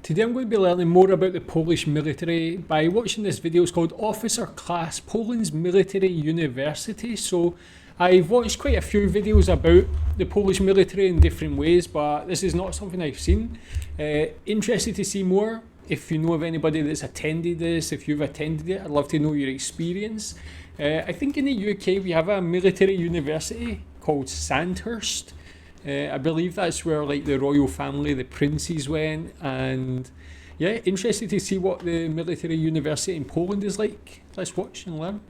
Today I'm going to be learning more about the Polish military by watching this video. It's called Officer Class, Poland's Military University. So I've watched quite a few videos about the Polish military in different ways, but this is not something I've seen. Interested to see more. If you know of anybody that's attended this, if you've attended it, I'd love to know your experience. I think in the UK we have a military university called Sandhurst. I believe that's where like the royal family, the princes went, and yeah, interested to see what the military university in Poland is like. Let's watch and learn.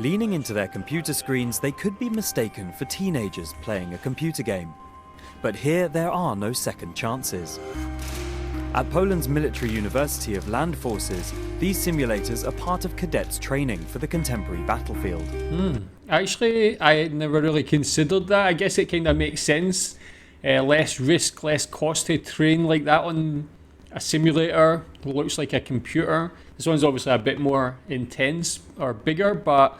Leaning into their computer screens, they could be mistaken for teenagers playing a computer game. But here there are no second chances. At Poland's Military University of Land Forces, these simulators are part of cadets training for the contemporary battlefield. Actually, I had never really considered that. I guess it kind of makes sense. Less risk, less cost to train like that on a simulator. Looks like a computer. This one's obviously a bit more intense or bigger, but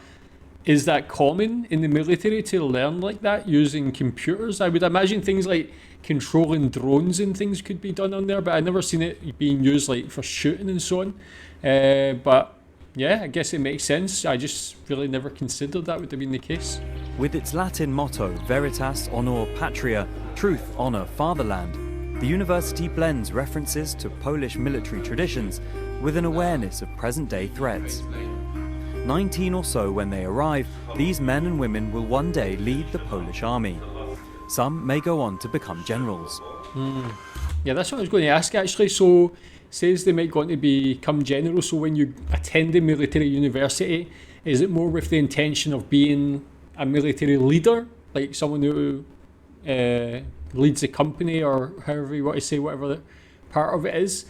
is that common in the military to learn like that using computers? I would imagine things like controlling drones and things could be done on there, but I've never seen it being used like for shooting and so on. But yeah, I guess it makes sense. I just really never considered that would have been the case. With its Latin motto, Veritas Honor Patria, Truth, Honor, Fatherland, the university blends references to Polish military traditions with an awareness of present-day threats. 19 or so when they arrive, these men and women will one day lead the Polish army. Some may go on to become generals. Yeah, that's what I was going to ask actually. So it says they might go on to become generals. So when you attend a military university, is it more with the intention of being a military leader, like someone who leads a company, or however you want to say, whatever the part of it is?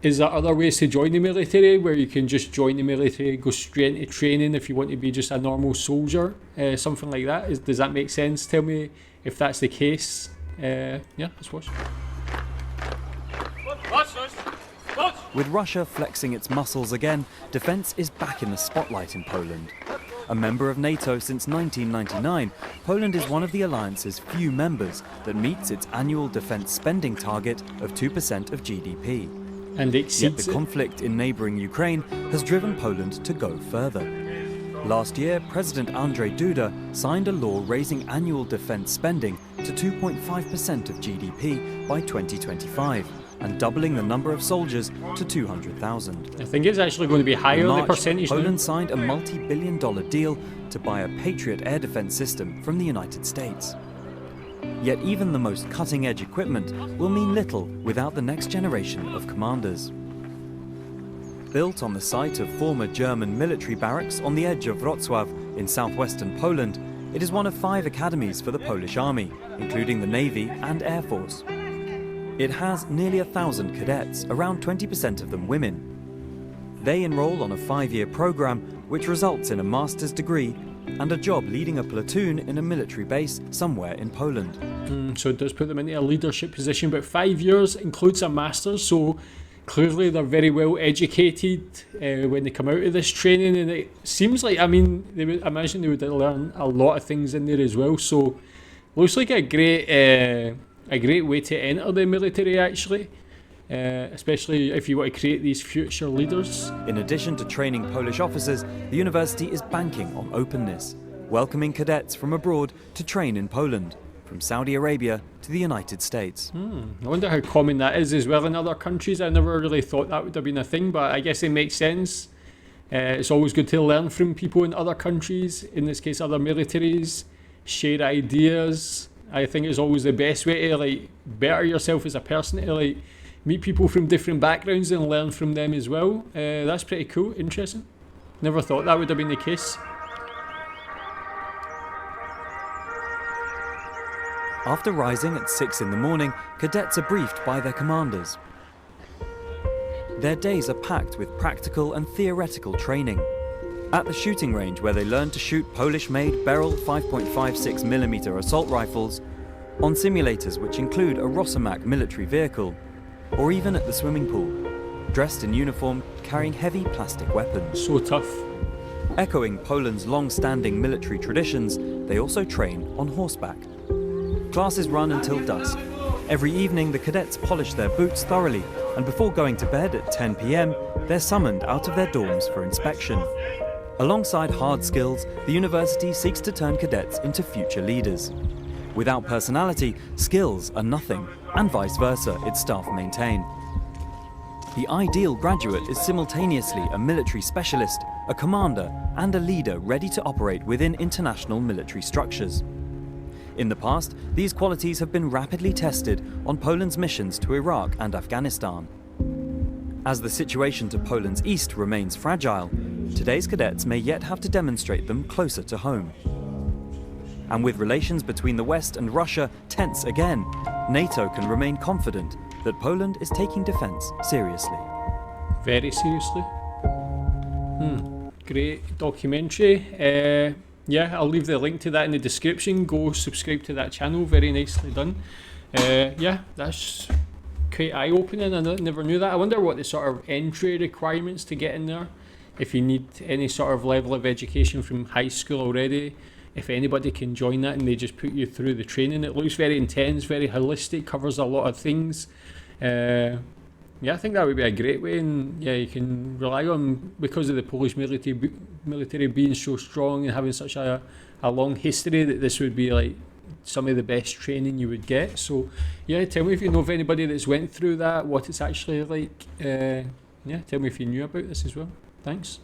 Is there other ways to join the military where you can just join the military, go straight into training if you want to be just a normal soldier, something like that? Does that make sense? Tell me if that's the case. Yeah, let's watch. With Russia flexing its muscles again, defence is back in the spotlight in Poland. A member of NATO since 1999, Poland is one of the alliance's few members that meets its annual defence spending target of 2% of GDP. And Yet the conflict in neighbouring Ukraine has driven Poland to go further. Last year, President Andrzej Duda signed a law raising annual defence spending to 2.5% of GDP by 2025 and doubling the number of soldiers to 200,000. I think it's actually going to be higher, In March, the percentage. Poland signed a multi-billion-dollar deal to buy a Patriot air defence system from the United States. Yet even the most cutting-edge equipment will mean little without the next generation of commanders. Built on the site of former German military barracks on the edge of Wrocław in southwestern Poland, it is one of 5 academies for the Polish Army, including the Navy and Air Force. It has nearly 1,000 cadets, around 20% of them women. They enroll on a 5-year program which results in a master's degree and a job leading a platoon in a military base somewhere in Poland. So it does put them into a leadership position, but 5 years includes a master's, so clearly they're very well educated when they come out of this training, and it seems like, I mean, they would imagine they would learn a lot of things in there as well, so looks like a great way to enter the military actually. Especially if you want to create these future leaders. In addition to training Polish officers, the university is banking on openness, welcoming cadets from abroad to train in Poland, from Saudi Arabia to the United States. I wonder how common that is as well in other countries. I never really thought that would have been a thing, but I guess it makes sense. It's always good to learn from people in other countries, in this case other militaries, share ideas. I think it's always the best way to like better yourself as a person, to like meet people from different backgrounds and learn from them as well. That's pretty cool, interesting. Never thought that would have been the case. After rising at 6 in the morning, cadets are briefed by their commanders. Their days are packed with practical and theoretical training. At the shooting range where they learn to shoot Polish-made Beryl 5.56mm assault rifles, on simulators which include a Rosamac military vehicle, or even at the swimming pool, dressed in uniform, carrying heavy plastic weapons. So tough. Echoing Poland's long-standing military traditions, they also train on horseback. Classes run until dusk. Every evening, the cadets polish their boots thoroughly, and before going to bed at 10 p.m, they're summoned out of their dorms for inspection. Alongside hard skills, the university seeks to turn cadets into future leaders. Without personality, skills are nothing, and vice versa, its staff maintain. The ideal graduate is simultaneously a military specialist, a commander, and a leader ready to operate within international military structures. In the past, these qualities have been rapidly tested on Poland's missions to Iraq and Afghanistan. As the situation to Poland's east remains fragile, today's cadets may yet have to demonstrate them closer to home. And with relations between the West and Russia tense again, NATO can remain confident that Poland is taking defence seriously. Very seriously. Great documentary. Yeah, I'll leave the link to that in the description. Go subscribe to that channel, very nicely done. Yeah, that's quite eye-opening. I never knew that. I wonder what the sort of entry requirements to get in there. If you need any sort of level of education from high school already, if anybody can join that and they just put you through the training. It looks very intense, very holistic, covers a lot of things. Yeah, I think that would be a great way, and yeah, you can rely on, because of the Polish military being so strong and having such a long history, that this would be like some of the best training you would get. So yeah, tell me if you know of anybody that's went through that, what it's actually like. Yeah, tell me if you knew about this as well. Thanks.